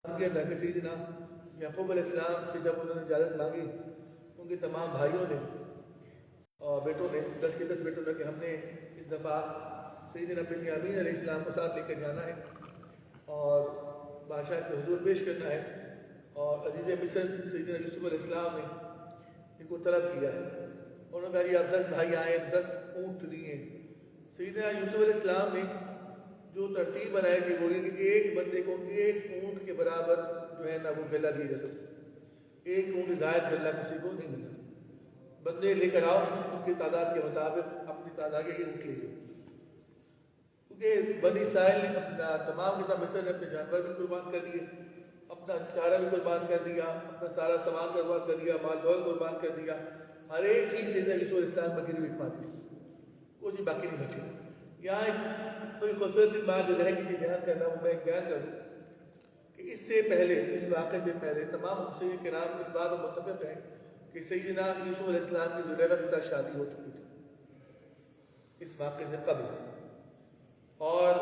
کیا تھا کہ سیدنا یعقوب علیہ السلام سے جب انہوں نے اجازت مانگی ان کے تمام بھائیوں نے اور بیٹوں نے 10 کے 10 بیٹوں نے کہ ہم نے اس دفعہ سیدنا بنیامین علیہ السلام کو ساتھ لے کر جانا ہے اور بادشاہ کے حضور پیش کرنا ہے، اور عزیز مصر سیدنا یوسف علیہ السلام نے ان کو طلب کیا ہے۔ انہوں نے کہا جی آپ 10 بھائی آئے، 10 اونٹ دیے۔ سیدنا یوسف علیہ السلام نے جو ترتیب بنائی تھی وہ یہ کہ ایک بندے کو ایک اونٹ کے برابر جو ہے نا وہ غلہ دیا جاتا تھا، ایک اونٹ زائد غلہ کسی کو نہیں ملتا۔ بندے لے کر آؤ ان کی تعداد کے مطابق اپنی تعداد کے اونٹ لے جاؤ، کیونکہ بنی اسرائیل نے اپنا تمام کتاب مصر نے اپنے جانور بھی قربان کر دیے، اپنا چارہ بھی قربان کر دیا، اپنا سارا سامان قربان کر دیا، مال دول قربان کر دیا، ہر ایک چیز سیدنا یوسف علیہ السلام بکری بھی کھوا دی، کوئی چیز باقی نہیں بچی۔ یہاں ایک کوئی خوبصورت بات جو ہے کہ بیان کرنا وہ میں بیان کر دوں کہ اس سے پہلے، اس واقعے سے پہلے تمام مفسرین کرام اس بات پر متفق ہیں کہ سیدنا یوسف علیہ السلام کی زلیخا کے ساتھ شادی ہو چکی تھی اس واقعے سے قبل، اور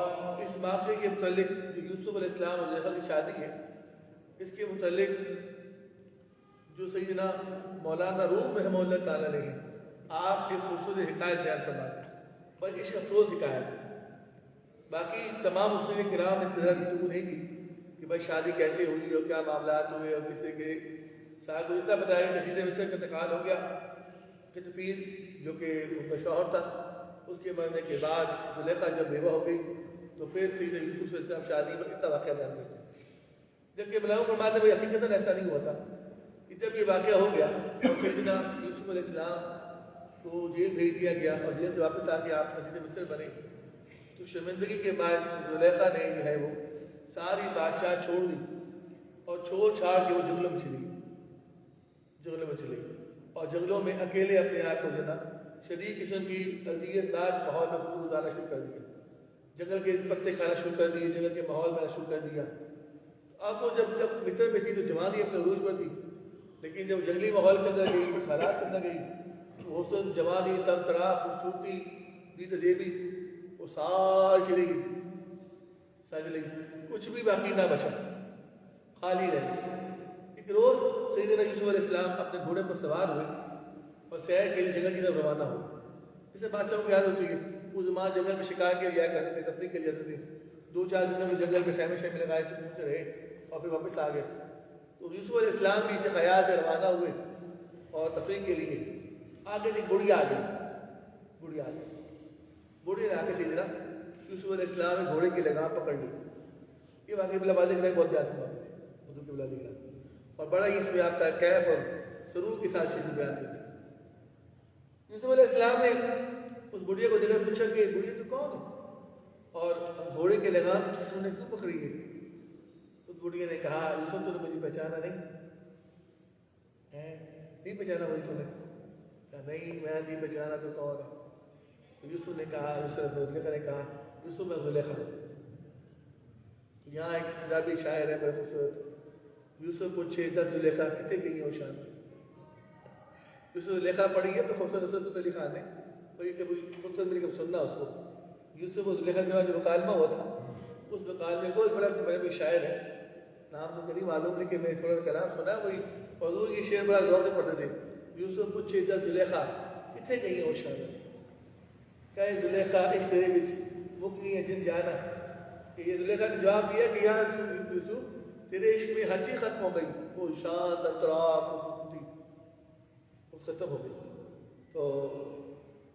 اس واقعے کے متعلق جو یوسف علیہ السلام اور زلیخا کی شادی ہے اس کے متعلق جو سیدنا مولانا روم رحمہ اللہ تعالیٰ نے آپ کی خوبصورت حکایت بیان فرماتے ہیں، بس عشق افروز حکایت۔ باقی تمام مفسرین کرام نے اس طرح گفتگو نہیں کی کہ بھائی شادی کیسے ہوئی اور کیا معاملات ہوئے اور کسی کے ساتھ اتنا بتایا کہ عزیز مصر کا انتقال ہو گیا، قطفیر جو کہ ان کا شوہر تھا اس کے مرنے کے بعد زلیخا جب بیوہ ہو گئی تو پھر سیدنا یوسف علیہ السلام شادی میں اتنا واقعہ بیان کرتے ہیں، جبکہ بلاؤ فرماتے ہیں حقیقتاً ایسا نہیں ہوا تھا کہ جب یہ واقعہ ہو گیا اور سیدنا یوسف علیہ السلام کو جیل بھیج دیا گیا اور جیل سے واپس آ کے آپ عزیز مصر بنے تو شرمندگی کے بعد زلیخا نے جو ہے وہ ساری بادشاہ چھوڑ دی اور چھوڑ چھاڑ کے وہ جنگلوں میں چلی گئی اور جنگلوں میں اکیلے اپنے آپ کو دینا شدید قسم کی اذیت ناک ماحول میں خود گزارنا شروع کر دیا، جنگل کے پتے کھانا شروع کر دیے، جنگل کے ماحول میں شروع کر دیا۔ اب وہ جب مصر میں تھی تو جوانی اپنے عروج پر تھی، لیکن جب جنگلی ماحول کے اندر گئی، کچھ حالات کے اندر گئی تو حسن، جوانی، تن تراہ، خوبصورتی، دید زیبی وہ ساری چلی گئی، کچھ بھی باقی نہ بچا، خالی رہی۔ ایک روز سیدنا یوسف علیہ السلام اپنے گھوڑے پر سوار ہوئے اور سیر کے لیے جنگل کی طرف روانہ ہوئے۔ اسے بادشاہوں کی عادت ہوتی ہے، اس زمان جنگل میں شکار کے لیا کرتے تھے، تفریح کے لیے جاتے تھے، 2-4 دنوں میں جنگل میں خیمے شیمے لگائے سے رہے اور پھر واپس آ گئے۔ تو یوسف علیہ السلام بھی اسے خیال سے روانہ ہوئے اور تفریح کے لیے آگے ایک بڑھیا آ گئی، بوڑھی نے آ کے سیدنا یوسف علیہ السلام نے گھوڑے کی لگام پکڑ لی۔ یہ واقعی بلا بازی کرنے بہت پیار سے بات تھی اردو کی بلا دی اور بڑا ہی اس میں آپ کا کیف اور سرور کے ساتھ شروع بیان کرتے ہیں۔ یوسف علیہ السلام نے اس بڑھیا کو دیکھ کر پوچھا کہ بڑھیا تو کون ہے اور گھوڑے کی لگام تم نے کیوں پکڑی ہے؟ اس بڑھیا نے کہا یوسف تو نے مجھے پہچانا نہیں پہچانا مجھے تم نے؟ کہا نہیں میں نہیں پہچانا تو کون ہے؟ یوسف نے کہا، زلیخا نے کہا یوسف میں زلیخا ہوں۔ یہاں ایک پنجابی شاعر ہے بڑے خوبصورت، یوسف پوچھے 10 زلیخا کتنے گئی ہیں وہ شان۔ یوسف زلیخا پڑھی ہے خوبصورت نصرت علی خان نے، اور یہ کبھی خوبصورت مل کر سننا اس کو۔ یوسف و زلیخا کے بعد جو مکالمہ ہوا تھا اس مکالمے کو بڑا شاعر ہے، نام تو نہیں معلوم لیکن میں تھوڑا کلام سنا وہی، حضور یہ شعر بڑا ذوق سے پڑھتے تھے۔ یوسف پوچھے 10 زلیخا کتنے گئی ہیں وہ شان، کہے زلیخا اس تیرے بچ مکنی ہے جن جانا۔ کہ یہ زلیخا نے جواب دیا کہ یا یوسف تیرے عشق میں ہر چیز ختم ہو گئی، وہ شان اطراف وہ ختم ہو گئی۔ تو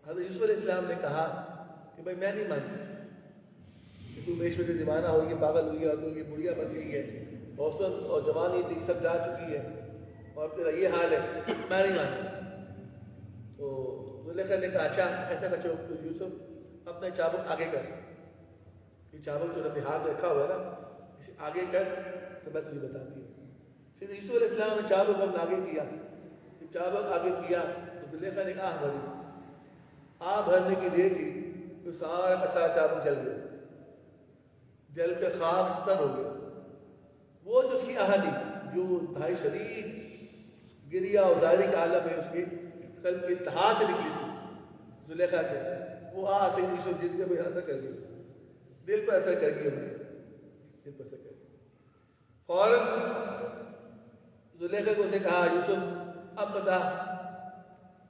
حضرت یوسف علیہ السلام نے کہا کہ بھائی میں نہیں مانتا کہ تو میرے عشق میں دیوانہ ہوئی ہے، پاگل ہوئی ہے اور تو یہ بڑھیا بن گئی ہے، حسن اور جوانی تھی سب جا چکی ہے اور تیرا یہ حال ہے، میں نہیں مانتا۔ تو زلیخا نے کہا اچھا ایسا کرو یوسف اپنے چابک آگے کر، یہ چابک تو اپنے ہاتھ میں رکھا ہوا ہے نا، اسے آگے کر تو میں تجھے بتاتی ہوں۔ سیدنا یوسف علیہ السلام نے چابک اپنا آگے کیا، جب چابک آگے کیا تو زلیخا نے آہ بھری، آہ بھرنے کی دیر تھی تو سارا کا سارا چابک جل گیا، جل کے خاک ستر ہو گیا۔ وہ جو اس کی آہ تھی جو انتہائی شدید گریا اور ظاہری کا عالم ہے اس کے قلب میں انتہا سے نکلی تھی زلیخا کے، وہ آہ سے یوسف جد کے اثر کر گئی، دل پر اثر کر گئی، دل پر اثر کر گئی۔ فوراً زلیخا کو اس نے کہا یوسف اب بتا.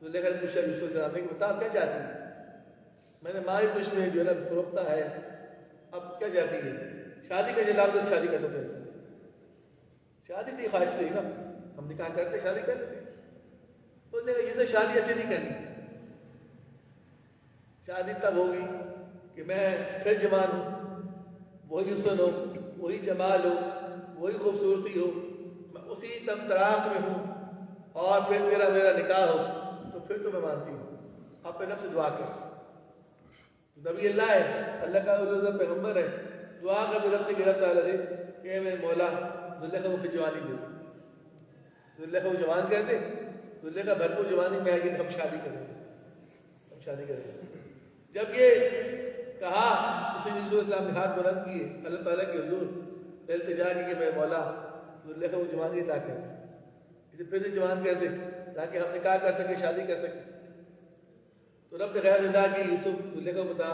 زلیخا نے پوچھا یوسف سے کہ بتا اب کیا چاہتی ہے؟ میں نے ماری کچھ میں جو ہے نا فروختہ ہے، اب کیا چاہتی ہے؟ شادی کا جواب تو شادی کا تو کیسے؟ شادی کی خواہش تھی نا، ہم نکاح کرتے شادی کر لیتے. تو نے کہا یہ تو شادی ایسے نہیں کرنی، شادی تب ہوگی کہ میں پھر جوان ہوں، وہی حسن ہو، وہی جمال ہو، وہی خوبصورتی ہو، میں اسی تم تراک میں ہوں، اور پھر میرا نکاح ہو تو پھر تو میں مانتی ہوں. آپ پہ نفس دعا کر. نبی اللہ ہے، اللہ کا عزت پیغمبر ہے، دعا کر بھی رب سے گرفت تعالیٰ سے کہ میرے مولا زلیخا کو پھر جوانی دے، زلیخا کو جوان کر دے. زلیخا بھرپور جوانی میں آئے گی تو ہم شادی کریں گے، ہم شادی کریں گے. جب یہ کہا اسے یوسف علیہ السلام نے ہاتھ بلند کیے اللہ تعالیٰ کے حضور التجا کی کہ میرے مولا زلیخا کو جوانی عطا کر، اسے پھر سے جوان کر دے تاکہ ہم نکاح کر سکیں، شادی کر سکیں. تو رب نے خیر ادا کی یوسف زلیخا کو بتا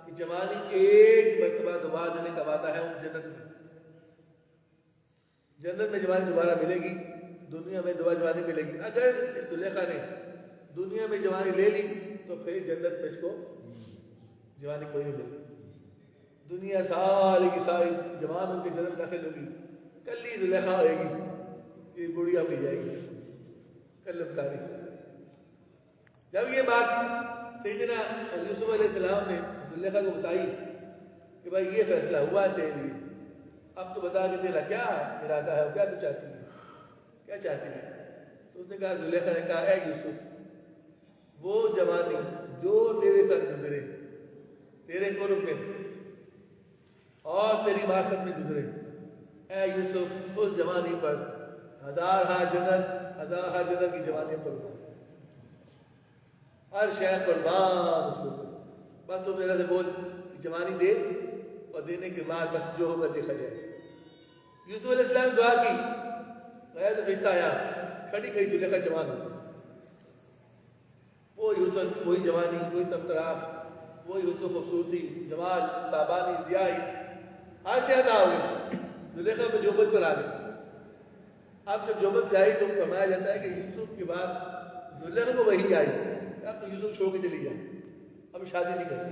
کہ جوانی ایک مرتبہ دوبارہ دینے کا وعدہ ہے ان جنت میں. جنت میں جوانی دوبارہ ملے گی، دنیا میں دوبارہ جوانی ملے گی. اگر اس زلیخا نے دنیا میں جوانی لے لی تو پھر جنت میں اس کو جوانی کوئی نہیں ملے. دنیا ساری کی ساری جوان ان کے جنت داخل ہوگی، کل ہی زلیخا ہوئے گی، یہ بڑھیا بھی جائے گی کلم کاری. جب یہ بات سیدنا یوسف علیہ السلام نے زلیخا کو بتائی کہ بھائی یہ فیصلہ ہوا تیرے لیے، اب تو بتا کہ تیرا کیا ارادہ ہے، کیا تو چاہتی ہے، کیا چاہتی ہے؟ تو اس نے کہا، زلیخا نے کہا اے یوسف وہ جوانی جو تیرے ساتھ گزرے، تیرے قرب میں اور تیری معرفت میں گزرے، اے یوسف اس جوانی پر ہزار جنت کی جوانی پر ہر شہر قربان اس کو بس تو میرا سے بول جوانی دے اور دینے کے بعد بس جو ہوگا دیکھا جائے. یوسف علیہ السلام نے دعا کی، غیر تو رشتہ آیا، کھڑی کھڑی زلیخا جوان ہو. وہ یوسف وہی جوانی، وہی تمتراک، وہی حسن خوبصورتی، جمال، تابانی، ضیائی، ہر شے عطا ہو گئی. زلیخا کو جوبت پر آ گئی. اب جب جوبت پہ آئی تو فرمایا جاتا ہے کہ یوسف کے بعد زلیخا کو وہی آئی، اب تو یوسف چھوڑ کے چلی جائے، اب شادی نہیں کرتی.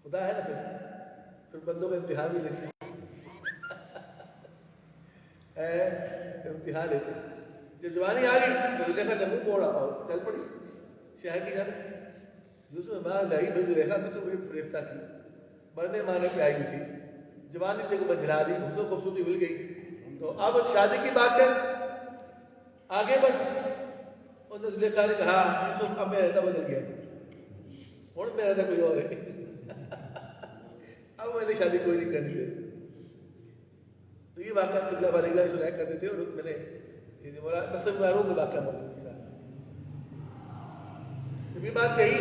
خدا ہے نا، پھر بندوں کا امتحان بھی لیتے امتحان لیتے. جب جوانی آ گئی تو زلیخا نے منہ موڑا اور چل پڑی شہر کی جانب. یوسف نے باہر لائی بھائی زلیخا بھی تو بڑی فریفتہ تھی، مرنے مارنے پہ آئی ہوئی تھی، جوانی تھے کو بدلا دی، حسن خوبصورتی مل گئی، تو اب شادی کی بات کر آگے بڑھ. اور زلیخا نے کہا یوسف اب میرا رہتا بدل گیا، اور میرا رہتا کوئی اور ہے، اب میں نے شادی کوئی نہیں کرنی ہے. تو یہ واقعہ اللہ علیہ وسلم سنایا کرتے تھے، اور میں نے مسلم معروف میں واقعہ موجود تھا. جب یہ بات کہی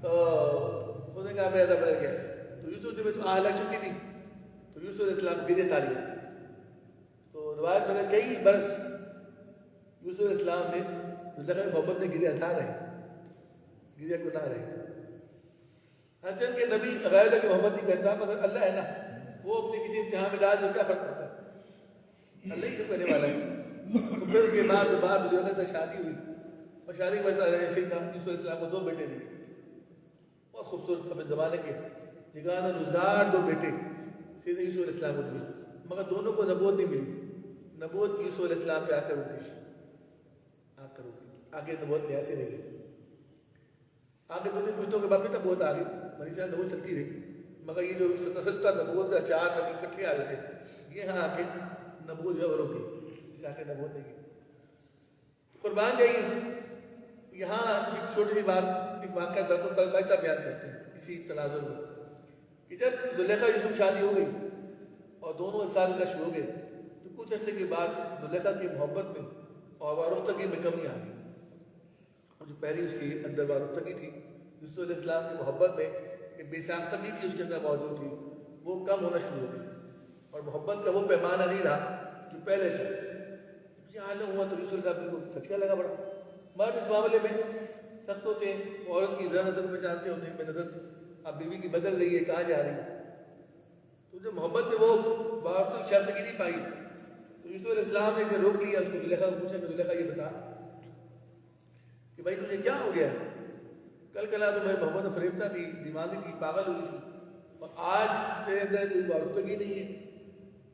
تو انہوں نے کہا میرا رہتا بدل گیا. تو یوسف جب تو آہ لگ چکی تھی تو یوسف علیہ السلام گرے تاری. تو روایت میں نے کئی برس یوسف علیہ السلام نے زلیخا کی محبت میں گرے ہزار رہے، گرے گناہ رہے. حضرت کے نبی غیر اللہ کی محبت نہیں کرتا، مگر اللہ ہے نا، وہ اپنے کسی امتحان میں ڈال تو کیا فرق پڑتا ہے، اللہ ہی تو کرنے والا ہے. تو پھر اس کے بعد زلیخا سے شادی ہوئی، اور شادی کے بعد سیدنا یوسف علیہ السلام کو دو بیٹے دیے، بہت خوبصورت اپنے زمانے کے جگانہ روزگار دو بیٹے سیدنا یوسف علیہ السلام کو دیے، مگر دونوں کو نبوت نہیں ملی. نبوت یوسف علیہ السلام پہ آ کر اٹھی، آگے نبوت میں ایسے نہیں گئی. آگے دو پشتوں کے بعد پھر نبوت آ گئی، بنی اسرائیل نبوت چلتی رہی، مگر یہ جو نسل کا نبوت کا چار نبی اکٹھے آ گئے تھے، یہ ہاں آ کے نبوت جو ہے وہ رک گئی، اس آگے نبوت نہیں گئی. قربان گئی. یہاں ایک چھوٹی سی بات، ایک واقعہ درخت القلب ایسا بیان کرتے ہیں اسی تناظر میں کہ جب زلیخا یوسف شادی ہو گئی اور دونوں ایک ساتھ شروع ہو گئے تو کچھ عرصے کے بعد زلیخا کی محبت میں اور وارفتگی میں کمی آ گئی. جو پہلی اس کی اندر وارفتگی تھی یوسف علیہ السلام کی محبت میں ایک بے ساختگی تھی اس کے اندر موجود تھی، وہ کم ہونا شروع ہو گئی، اور محبت کا وہ پیمانہ نہیں رہا جو پہلے تھا. یہ عالم ہوا تو یوسف علیہ السلام کو سچکا لگا بڑا. مرد اس معاملے میں سخت ہوتے ہیں، عورت کی نظر کو پہچانتے ہوتے ہیں کہ نظر اب بیوی کی بدل رہی ہے، کہاں جا رہی ہے. تو جو محبت میں وہ بات تو شرط کی نہیں پائی، تو یوسف علیہ السلام نے جو روک لیا اس کو زلیخا کو پوچھا کہ زلیخا یہ بتا کہ بھائی تجھے کیا ہو گیا؟ کل کلا تو میں محبت میں فریبتا تھی، دماغی تھی، پاگل ہوئی تھی، اور آج تیرے اندر کوئی وابستگی نہیں ہے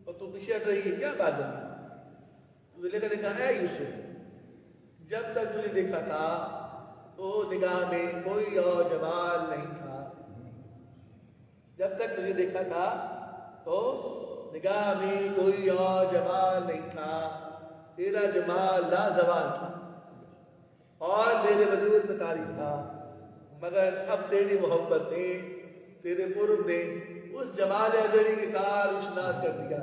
اور تو پیچھے ہٹ رہی ہے، کیا بات بنی؟ تو زلیخا نے کہا اے یوسف، جب تک تجھے دیکھا تھا تو نگاہ میں کوئی اور جمال نہیں تھا، جب تک تجھے دیکھا تھا تو نگاہ میں کوئی اور جمال نہیں تھا، تیرا جمال لازوال تھا اور میرے وجود میں طاری تھا، مگر اب تیری محبت نے، تیرے قرب نے اس جمال ازلی کے ساتھ روشناس کر دیا،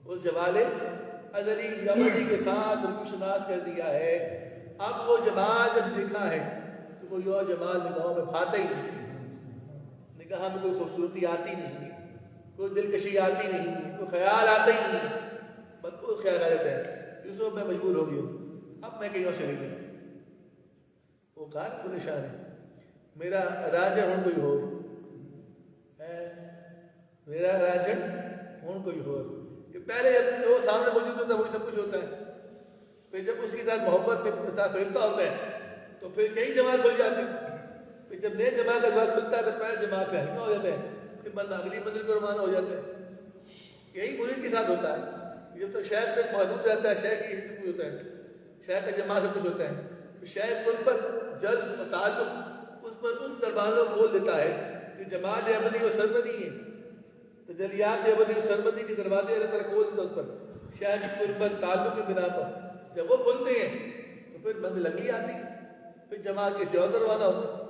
اس جمال ازلی ابدی کے ساتھ روشناس کر دیا ہے۔ اب وہ جمال جب دیکھا ہے تو کوئی اور جمال نگاہوں میں بھاتا ہی نہیں، نگاہ میں کوئی خوبصورتی آتی نہیں ہے، کوئی دلکشی آتی نہیں ہے، کوئی خیال آتا ہی نہیں ہے، بس کوئی خیال آ جاتا ہے یوسف میں مجبور ہو گئی ہوں، اب میں کہیں اور چلی گئی۔ وہ کہا نا پریشان ہے، میرا راجن ہوں کوئی ہو، میرا راجن ہوں کوئی ہو، کہ پہلے جب وہ سامنے موجود ہوتا ہے وہی سب کچھ ہوتا ہے، پھر جب اس کے ساتھ محبت میں فرقہ ہوتا ہے تو پھر کئی جماعت کھل جاتی ہے، پھر جب نئے جماعت کا ساتھ ملتا ہے تو پہلے جماعت پہ ہلکا ہو جاتا ہے، پھر بندہ اگلی منزل کو روانہ ہو جاتا ہے۔ یہی مرید کے ساتھ ہوتا ہے، جب تک شہر تک موجود رہتا ہے شہر کی کچھ ہوتا ہے، شہر کا جماعت سے کچھ ہوتا ہے، شہر پر جلد اور تعلق اس پر ان دروازوں کو کھول دیتا ہے کہ جماعت ابدی اور سرمدی ہے، تجلیات ابدی اور سرمدی کے دروازے اللہ تعالیٰ کھول دیتا اس پر، شہر کی قربت تعلق کی بنا پر جب وہ کھلتے ہیں تو پھر بند لگی آتی، پھر جماعت کسی اور دروازہ ہوتا ہے۔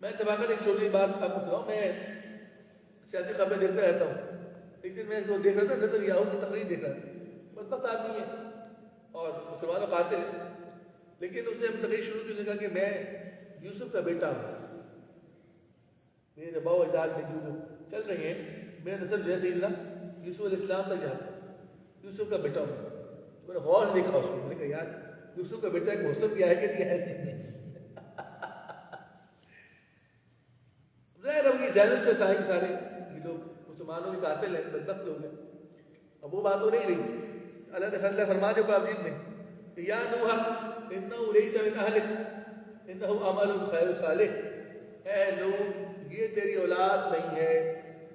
میں اتفاقاً ایک چھوٹی بات آپ کو سناؤں، میں سیاسی خبریں دیکھتا رہتا ہوں، ایک دن میں اس کو دیکھ رہا تھا، نظر یاہو کی تقریر دیکھ رہا تھا، بدبخت آدمی ہے اور مسلمانوں قاتل ہے، لیکن اس نے تقریر شروع کی، کہا کہ میں یوسف کا بیٹا ہوں، میرے باؤ اجداد میں جو چل رہے ہیں میرا نسل جیسے ہی یوسف علیہ السلام تک جاتا ہے، یوسف کا بیٹا ہوں۔ میں نے غور سے دیکھا اس کو، میں نے کہا یار یوسف کا بیٹا ایک محسن بھی آیا کہ نہیں ہے، نہیں ظاہر ہے یہ زینسٹ سارے یہ لوگ مسلمانوں کے قاتل ہیں، بدبخت لوگ ہیں، اب وہ بات ہو نہیں رہی۔ اللہ نے فیصلہ فرما جو قابل میں کہ یا نوح انہ لیس من اہلک انہ عمل غیر صالح، اے نوح یہ تیری اولاد نہیں ہے،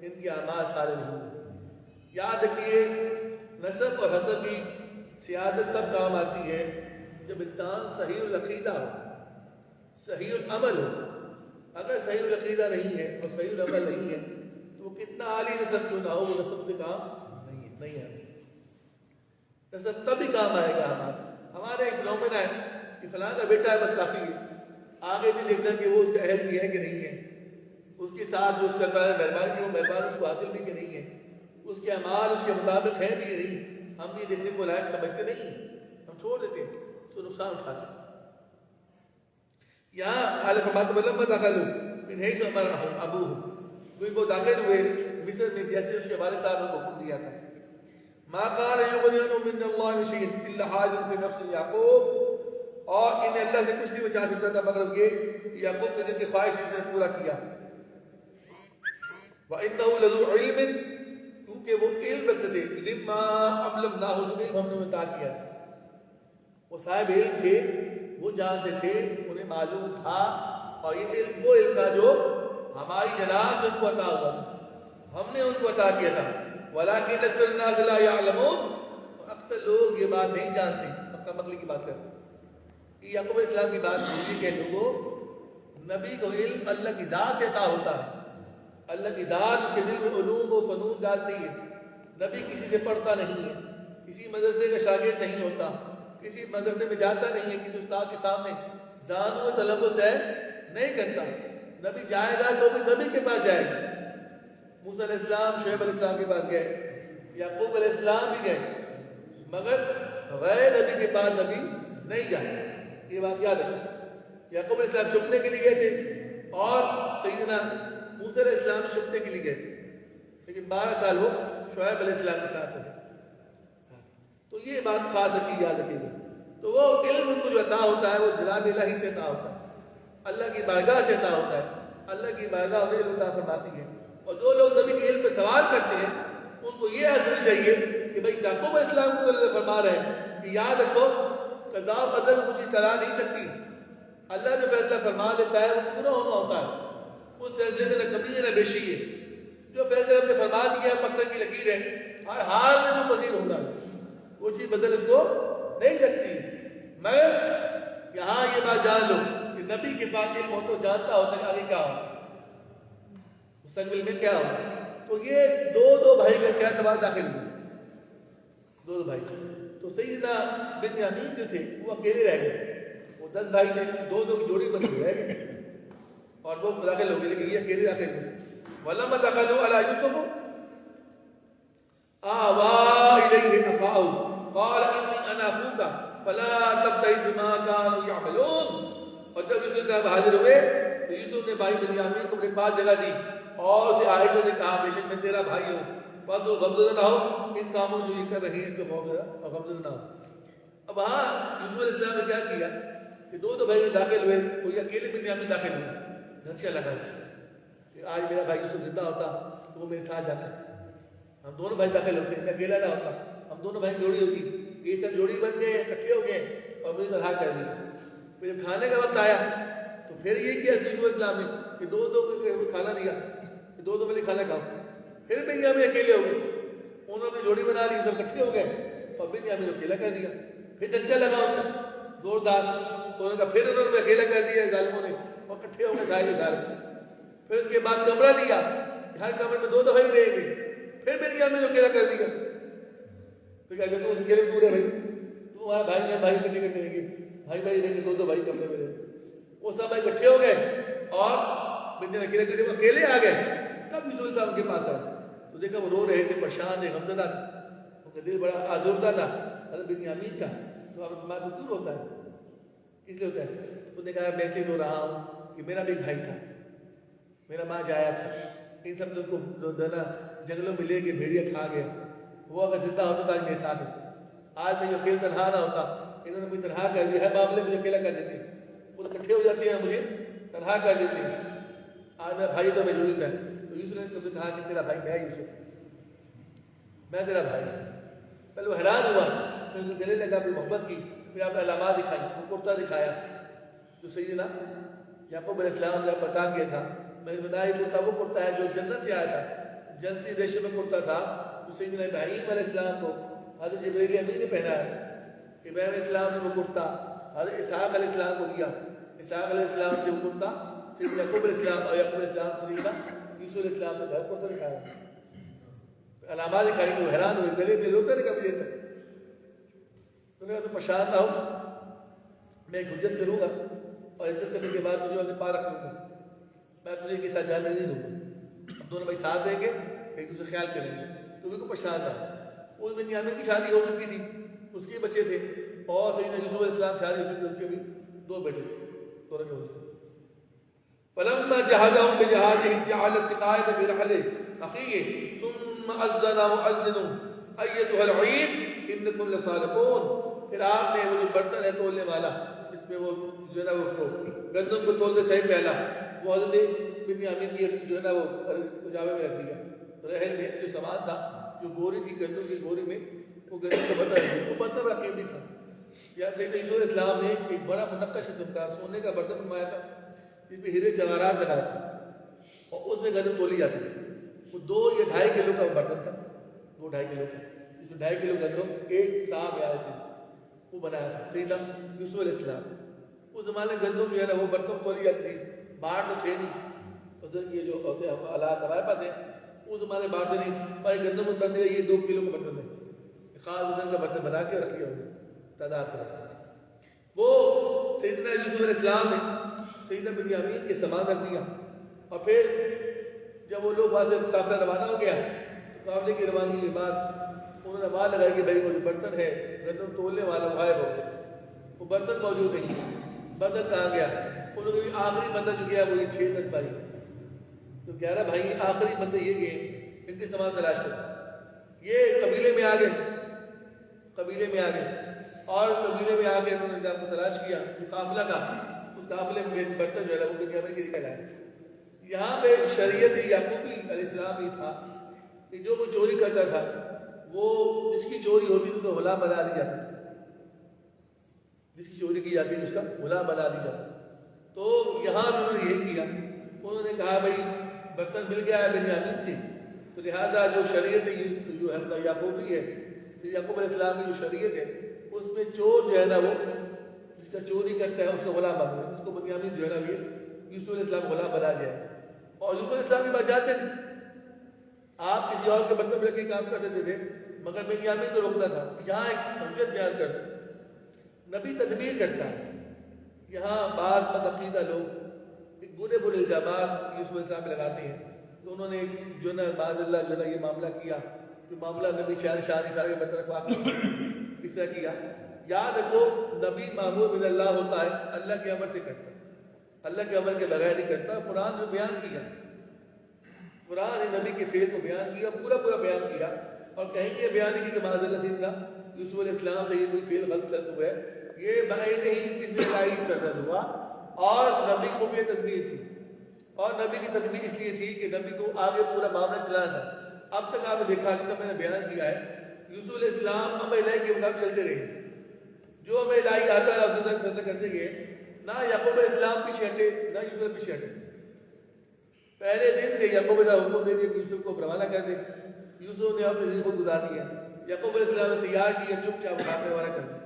ان کے اعمال صالح نہیں ہیں۔ یاد رکھیے نسب اور حسب کی سیادت تب کام آتی ہے جب انسان صحیح العقیدہ ہو، صحیح العمل ہو۔ اگر صحیح العقیدہ نہیں ہے اور صحیح العمل نہیں ہے تو وہ کتنا عالی نسب کیوں نہ ہو، وہ نسب سے کام نہیں ہے، نسب تب ہی کام آئے گا۔ ہمارے ایک فنومنا ہے کہ فلاں کا بیٹا ہے بس کافی ہے، آگے نہیں دیکھنا کہ وہ اس کا اہل بھی ہے کہ نہیں ہے، اس کے ساتھ جو اس کا مہربانی کی وہ مہربانی اس کو حاصل بھی کہ نہیں ہے، اس کے اعمال اس کے مطابق ہے بھی کہ نہیں، ہم یہ دیکھنے کو لائق سمجھتے نہیں، ہم چھوڑ دیتے ہیں، تو نقصان اٹھاتے ہیں۔ یہاں آل فرماتے ولما دخلوا من حیث امرهم ابوهم، وہ داخل ہوئے مصر میں جیسے ان کے والد صاحب نے حکم دیا تھا۔ ما قال يغنيهم من الله شيء الا حاجة في نفس يعقوب، اور انہیں اللہ سے کچھ نہیں بچا سکتا تھا مگر یہ یعقوب کے دل کی خواہش اس نے پورا کیا۔ وَإِنَّهُ لَذُو عِلْمٍ، کیونکہ وہ علم رکھتے تھے، لما علمناه، جو علم ہم نے عطا کیا تھا، وہ صاحب علم تھے، وہ جانتے تھے، انہیں معلوم تھا، اور یہ علم وہ علم تھا جو ہماری جناب سے ان کو عطا ہوا تھا، ہم نے ان کو عطا کیا تھا۔ وَلَٰكِنَّ أَكْثَرَ النَّاسِ لَا يَعْلَمُونَ، اکثر لوگ یہ بات نہیں جانتے، اپنا مغلی کی بات کرتے ہیں۔ یعقوب علیہ السلام کی بات سنیے کہ لوگوں، نبی کو علم اللہ کی ذات سے عطا ہوتا ہے، اللہ کی ذات کے دل میں علوم و فنون ڈالتی ہے۔ نبی کسی سے پڑھتا نہیں ہے، کسی مدرسے کا شاگرد نہیں ہوتا، کسی مدرسے میں جاتا نہیں ہے، کسی استاد کے سامنے زانو تلفظ ہے نہیں کرتا۔ نبی جائے گا تو بھی نبی کے پاس جائے گا۔ موسیٰ علیہ السلام شعیب علیہ السلام کے پاس گئے، یعقوب علیہ السلام بھی گئے، مگر غیر نبی کے پاس نبی نہیں جائے۔ یہ بات یاد رکھیں، یعقوب علیہ السلام چھپنے کے لیے گئے تھے اور سیدنا موسیٰ علیہ السلام چھپنے کے لیے گئے تھے، لیکن 12 سال وہ شعیب علیہ السلام کے ساتھ رہے۔ تو یہ بات خاص رکھی، یاد رکھیے گا۔ تو وہ علم ان کو جو عطا ہوتا ہے وہ جناب الہی سے عطا ہوتا ہے، اللہ کی بارگاہ سے عطا ہوتا ہے، اللہ کی بارگاہ انہیں عطا فرماتی ہے۔ اور جو لوگ نبی کے علم پہ سوال کرتے ہیں ان کو یہ حاصل چاہیے کہ بھائی یعقوب علیہ السلام کو اللہ فرما رہے ہیں کہ یاد رکھو قضاء بدل کچھ چلا نہیں سکتی. اللہ جو فیصلہ فرما لیتا ہے وہ پورا ہونا ہوتا ہے. اس فیصلے میں نہ کمی ہے نہ بیشی ہے. جو فیصلہ ہم نے فرما دیا ہے پتھر کی لکیر ہے, ہر حال میں جو پذیر ہوتا ہے وہ چیز بدل اس کو نہیں سکتی. مگر یہاں یہ بات جان لو کہ نبی کے پاس علم ہو تو جانتا ہوتا ہے آگے کیا ہوگا, مستقبل میں کیا ہوگا. تو یہ دو بھائی کا کیا تباہ داخل ہوئے, دو بھائی. تو سیدنا بنیامین جو تھے وہ اکیلے رہ گئے. وہ 10 بھائی تھے, دو کی جوڑی بن کے رہ گئے اور وہ داخل ہو گئے, لیکن یہ اکیلے داخل ہوئے. وَلَمَّا دَخَلُوا عَلَىٰ يُوسُفَ آوَىٰ إِلَيْهِ أَخَاهُ قَالَ إِنِّي أَنَا أَخُوكَ فَلَا تَبْتَئِسْ بِمَا كَانُوا يَعْمَلُونَ. اور جب یوسف صاحب حاضر ہوئے تو یوسف نے بھائی بنیامین کو اپنے پاس جگہ دی اور اسے آہستہ سے کہا, بے شک میں تیرا بھائی ہوں, بس تو غمزدہ نہ ہو ان کاموں جو یہ کر رہی ہیں تو غمزدہ نہ ہو. اب ہاں یوسف علیہ السلام نے کیا کیا کہ دو بھائی داخل ہوئے, کوئی اکیلے بنیامین داخل ہوئے. دھچکا لگا کہ آج میرا بھائی یوسف زندہ ہوتا تو وہ میرے ساتھ جاتا, ہم دونوں بھائی داخل ہوتے, اکیلا نہ ہوتا, ہم دونوں بھائی جوڑی ہوتی. یہ سب جوڑی بن گئے, اکٹھے ہو گئے اور مجھے طرح کر دیا. پھر جب کھانے کا وقت آیا تو پھر یہ کیا یوسف علیہ السلام نے کہ دو کو کھانا دیا, دو ملے کھانا کھاؤ. پھر بنیامین اکیلے ہو گئے, انہوں نے جوڑی بنا لی, سب اکٹھے ہو گئے اور بنیامین اکیلا کر دیا. پھر دھچکا لگا ان کا زوردار, تو انہوں نے کہا پھر انہوں نے اکیلا کر دیا ظالموں نے, اور اکٹھے ہو گئے سارے کے سارے. پھر اس کے بعد کمرہ دیا, ہر کمرے میں 2 دفعہ ہی رہیں گے. پھر بنیامین اکیلا کر دیا. پھر کہا کہ تو اکیلے پورے بھائی, تو وہاں بھائی کٹے رہیں گے, بھائی رہیں گے, 2 بھائی کمرے میں رہیں گے. وہ سب بھائی اکٹھے ہو گئے اور بنیامین اکیلے کر دیا, اکیلے آ گئے. تب یوسف صاحب کے پاس آئے تو دیکھا وہ رو رہے تھے, پریشان تھے, غمزدہ تھے, ان کا دل بڑا آزردہ تھا حضرت بنیامین کا. تو آپ ماں تو کیوں روتا ہے, کس لیے ہوتا ہے؟ انہوں نے کہا میں سے رو رہا ہوں کہ میرا بھی بھائی تھا, میرا ماں جایا تھا, ان سب کو جنگلوں میں لے کے بھیڑیا کھا گیا. وہ اگر زندہ ہوتا تو آج میرے ساتھ ہوتا, آج میں جو اکیلا تنہا نہ ہوتا. انہوں نے مجھے تنہا کر دیا, ہر معاملے مجھے اکیلا کر دیتے, وہ اکٹھے ہو جاتے ہیں مجھے تنہا کر دیتے ہیں. آج میرا بھائی تو میں ضرورت ہے. تو یوسف نے کبھی کہا کہ تیرا بھائی میں یوسف, میں تیرا بھائی. پہلے وہ حیران ہوا, پھر اس نے گلے لگا, پھر محبت کی, پھر آپ نے علامات دکھائی, وہ کرتا دکھایا جو سیدنا یعقوب علیہ السلام نے بتا کیا تھا. میں نے بتایا کرتا وہ کرتا ہے جو جنت سے آیا تھا, جنتی ریشم میں کرتا تھا, جو سیدنا ابراہیم علیہ السلام کو حضرت جبرائیل امین نے پہنایا تھا. ابراہیم علیہ السلام نے وہ کرتا حضرت اسحاق علیہ السلام کو دیا, اسحاق علیہ السلام سے وہ کرتا سیدنا یعقوب علیہ السلام, اور یعقوب علیہ السلام سے سیدنا یوسف علیہ السلام نے گھر کرتا دکھایا, علامات دکھائی. تو حیران ہوئے, گلے میں روتے رہے کبھی تک. تو نے کہا تو پریشان نہ ہو, میں ایک حجت کروں گا اور عزت کرنے کے بعد مجھے اپنے پا رکھ لوں گا, میں تجھے کے ساتھ جانے نہیں دوں گا. ہم دونوں بھائی ساتھ دیں گے, ایک دوسرے خیال کریں گے. تو ان کو پریشان تھا. اس بنیامین کی شادی ہو چکی تھی, اس کے بچے تھے, اور سیدنا یوسف علیہ السلام شادی ہو چکی, اس کے بھی 2 بیٹے تھے. دونوں کے ہوتے فلما جهزهم بجهازهم جعل السقاية في رحل أخيه ثم أذن مؤذن أيتها العير إنكم لصادقون. پھر آپ نے وہ جو برتن ہے تولنے والا, اس میں وہ جو ہے نا اس کو گندم کو تولتے صحیح پہلا, وہ حضرت بنیامین کی جو ہے نا وہ پجامے میں رکھ دیا. رحل میں جو سامان تھا, جو بوری تھی گندم کی بوری میں, وہ گندم کا برتن ہے, وہ برتن بڑا قیمتی تھا. یا سیدنا یوسف علیہ السلام نے ایک بڑا منقش قسم کا سونے کا برتن بنوایا تھا جس میں ہیرے جواہرات لگائے تھے, اور اس میں گندم تولی جاتی تھی. وہ 2 یا 2.5 کلو کا برتن تھا, 2-2.5 کلو کا, جس میں 2.5 کلو گندم ایک سا میں آئے تھے, وہ بنایا تھا سیدنا یوسف علیہ السلام. اس زمانے میں گندم جو ہے نا وہ برتن تولی جاتی تھی, باہر تو تھے نہیں. ادھر یہ جو ہوتے ہیں آلات ہمارے پاس ہیں, اس زمانے میں باہر نہیں. پر گندم اس بننے کا یہ 2 کلو کا برتن ہے, خاص وزن کا برتن بنا کے رکھ لیا انہوں نے تعداد پر. وہ سیدنا یوسف علیہ السلام نے سیدنا بنیامین کے سامان رکھ دیا. اور پھر جب وہ لوگ وہاں سے قافلہ روانہ ہو گیا, تو قافلے کی روانگی کے بعد انہوں نے آواز لگائی کہ بھائی وہ جو برتن ہے گندم تولنے والا غائب ہو گیا, وہ برتن موجود نہیں. برتن کہاں گیا؟ انہوں نے آخری بندہ جو گیا وہ یہ 6-10 بھائی, تو 11 بھائی آخری بندے یہ گئے, ان کے سامان تلاش کر. یہ قبیلے میں آ گئے, اور قبیلے میں آ کے انہوں نے آپ کو تلاش کیا. جو قافلہ تھا اس قافلے میں برتن جو ہے وہ بنیامین کے نکل آئے. یہاں پہ شریعت یعقوبی علیہ السلام یہ تھا کہ جو وہ چوری کرتا تھا وہ جس کی چوری ہوتی تھی اس کو غلام بنا دی جاتی تھی، جس کی چوری کی جاتی تھی اس کا غلام بنا دی جاتی تھی۔ تو یہاں بھی انہوں نے یہی کیا، انہوں نے کہا بھائی برتن مل گیا ہے بنیامین سے، تو لہٰذا جو شریعت جو ہے یعقوبی ہے، یعقوب علیہ السلام کی جو شریعت ہے اس میں چور جو ہے نا وہ جس کا چوری کرتا ہے اس کو غلام بنا، اس کو بنیامین جو ہے نا یہ یوسف علیہ السلام غلام بنا جائے، اور یوسف علیہ السلام کی بات جانتے تھے، آپ کسی اور کے برتن میں رکھ کے کام کر دیتے تھے مگر بنیامین کو روکنا تھا۔ یہاں ایک حجت بیان کر نبی تدبیر کرتا ہے، یہاں بعض بدعقیدہ لوگ ایک برے برے الزامات یوسف علیہ السلام لگاتے ہیں، تو انہوں نے جو ہے نا معاذ اللہ جو ہے نا یہ معاملہ کیا، جو معاملہ نبی شان کے برتن رکھوا اس طرح کیا۔ یاد رکھو نبی معمور من اللہ ہوتا ہے، اللہ کے امر سے کرتا ہے، اللہ کے امر کے بغیر نہیں کرتا۔ قرآن جو بیان کیا، قرآن نے نبی کے فعل کو بیان کیا، پورا بیان کیا، اور کہیں یہ بیان نہیں کہ معاذ اللہ سے یوسف علیہ السلام سے یہ کوئی فعل غلط سرد ہوا ہے، یہ بغیر نہیں کسی لائی سرد ہوا، اور نبی کو بھی تدبیر تھی، اور نبی کی تدبیر اس لیے تھی کہ نبی کو آگے پورا معاملہ چلانا تھا۔ اب تک آپ نے دیکھا کہ میں نے بیان کیا ہے یوسف علیہ السلام امر الہی کے مطابق چلتے رہے، جو امر الہی آتا ہے فیصلہ کرتے گئے، نہ یعقوب علیہ السلام پیچھے ہٹے نہ یوسف پیچھے ہٹے۔ پہلے دن سے یعقوب علیہ السلام حکم دے دیا کہ یوسف کو روانہ کر دے، یوسف نے اپنی زندگی کو گزار دیا، یعقوب علیہ السلام نے تیار کیا، چپ چاپ اٹھا کے روانہ کر دیا۔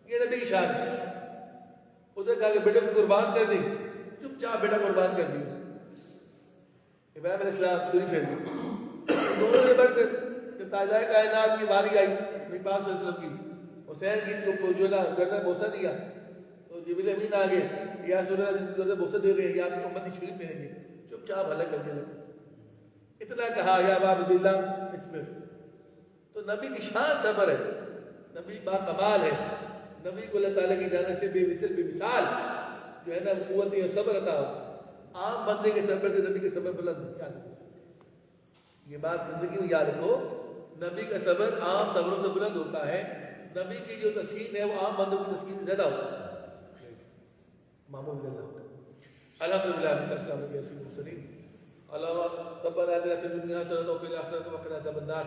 یہ نبی کی شان ہے، ادھر کہا کہ بیٹے کو قربان کر دیں، چپ چاپ بیٹا قربان کر دیا۔ ابراہیم علیہ السلام چھری پھیر دی، دونوں نے بڑھ کر جب تاجدار کائنات کی باری آئی نبی پاک صلی اللہ علیہ وسلم کی، حسین کی کو جو نا گردن بوسہ دیا، تو جبریل امین آ گئے، یا رسول اللہ جس گردن بوسہ دے رہے ہیں یا آپ کی امت چھری پھیریں گے، چپ چاپ حلق کر دیا۔ اتنا کہا یا ابا عبد اللہ اس میں، تو نبی کی شان صبر ہے، نبی با کمال ہے، نبی کو اللہ تعالیٰ کی جانب سے بے مثل بے مثال جو ہے نا قوت اور صبر عطا ہوتا ہے۔ عام بندے کے صبر سے نبی کے صبر بلند ہے، یہ بات زندگی میں یاد رکھو، نبی کا صبر عام صبروں سے بلند ہوتا ہے، نبی کی جو تسکین ہے وہ عام بندوں کی تسکین سے زیادہ ہوتا ہے۔ معمول اللہ الحمدللہ السلام علیکم اللهم ربنا آتنا في الدنيا حسنة وفي الآخرة وقنا عذاب النار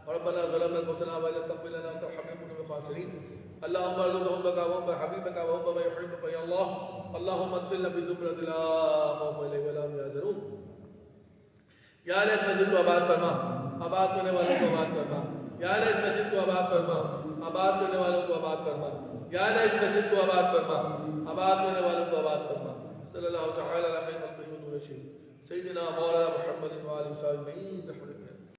ربنا ظلمنا أنفسنا وإن لم تغفر لنا وترحمنا لنكن من الخاسرين اللهم ارزقنا حبك وحب حبيبك وحب ما يحبك يا الله اللهم ادخلنا في زمرة لا خوف إليه ولا هم يحزنون۔ یا اللہ اس مسجد کو آباد فرما، آباد کرنے والوں کو آباد فرما، یا اللہ اس مسجد کو آباد فرما، آباد کرنے والوں کو آباد فرما، یا اللہ اس مسجد کو آباد فرما، آباد کرنے والوں کو آباد فرما۔ صلی اللہ تعالی علیہ وسلم سیدنا مولانا محمد وعلى آله وصحبه اجمعین۔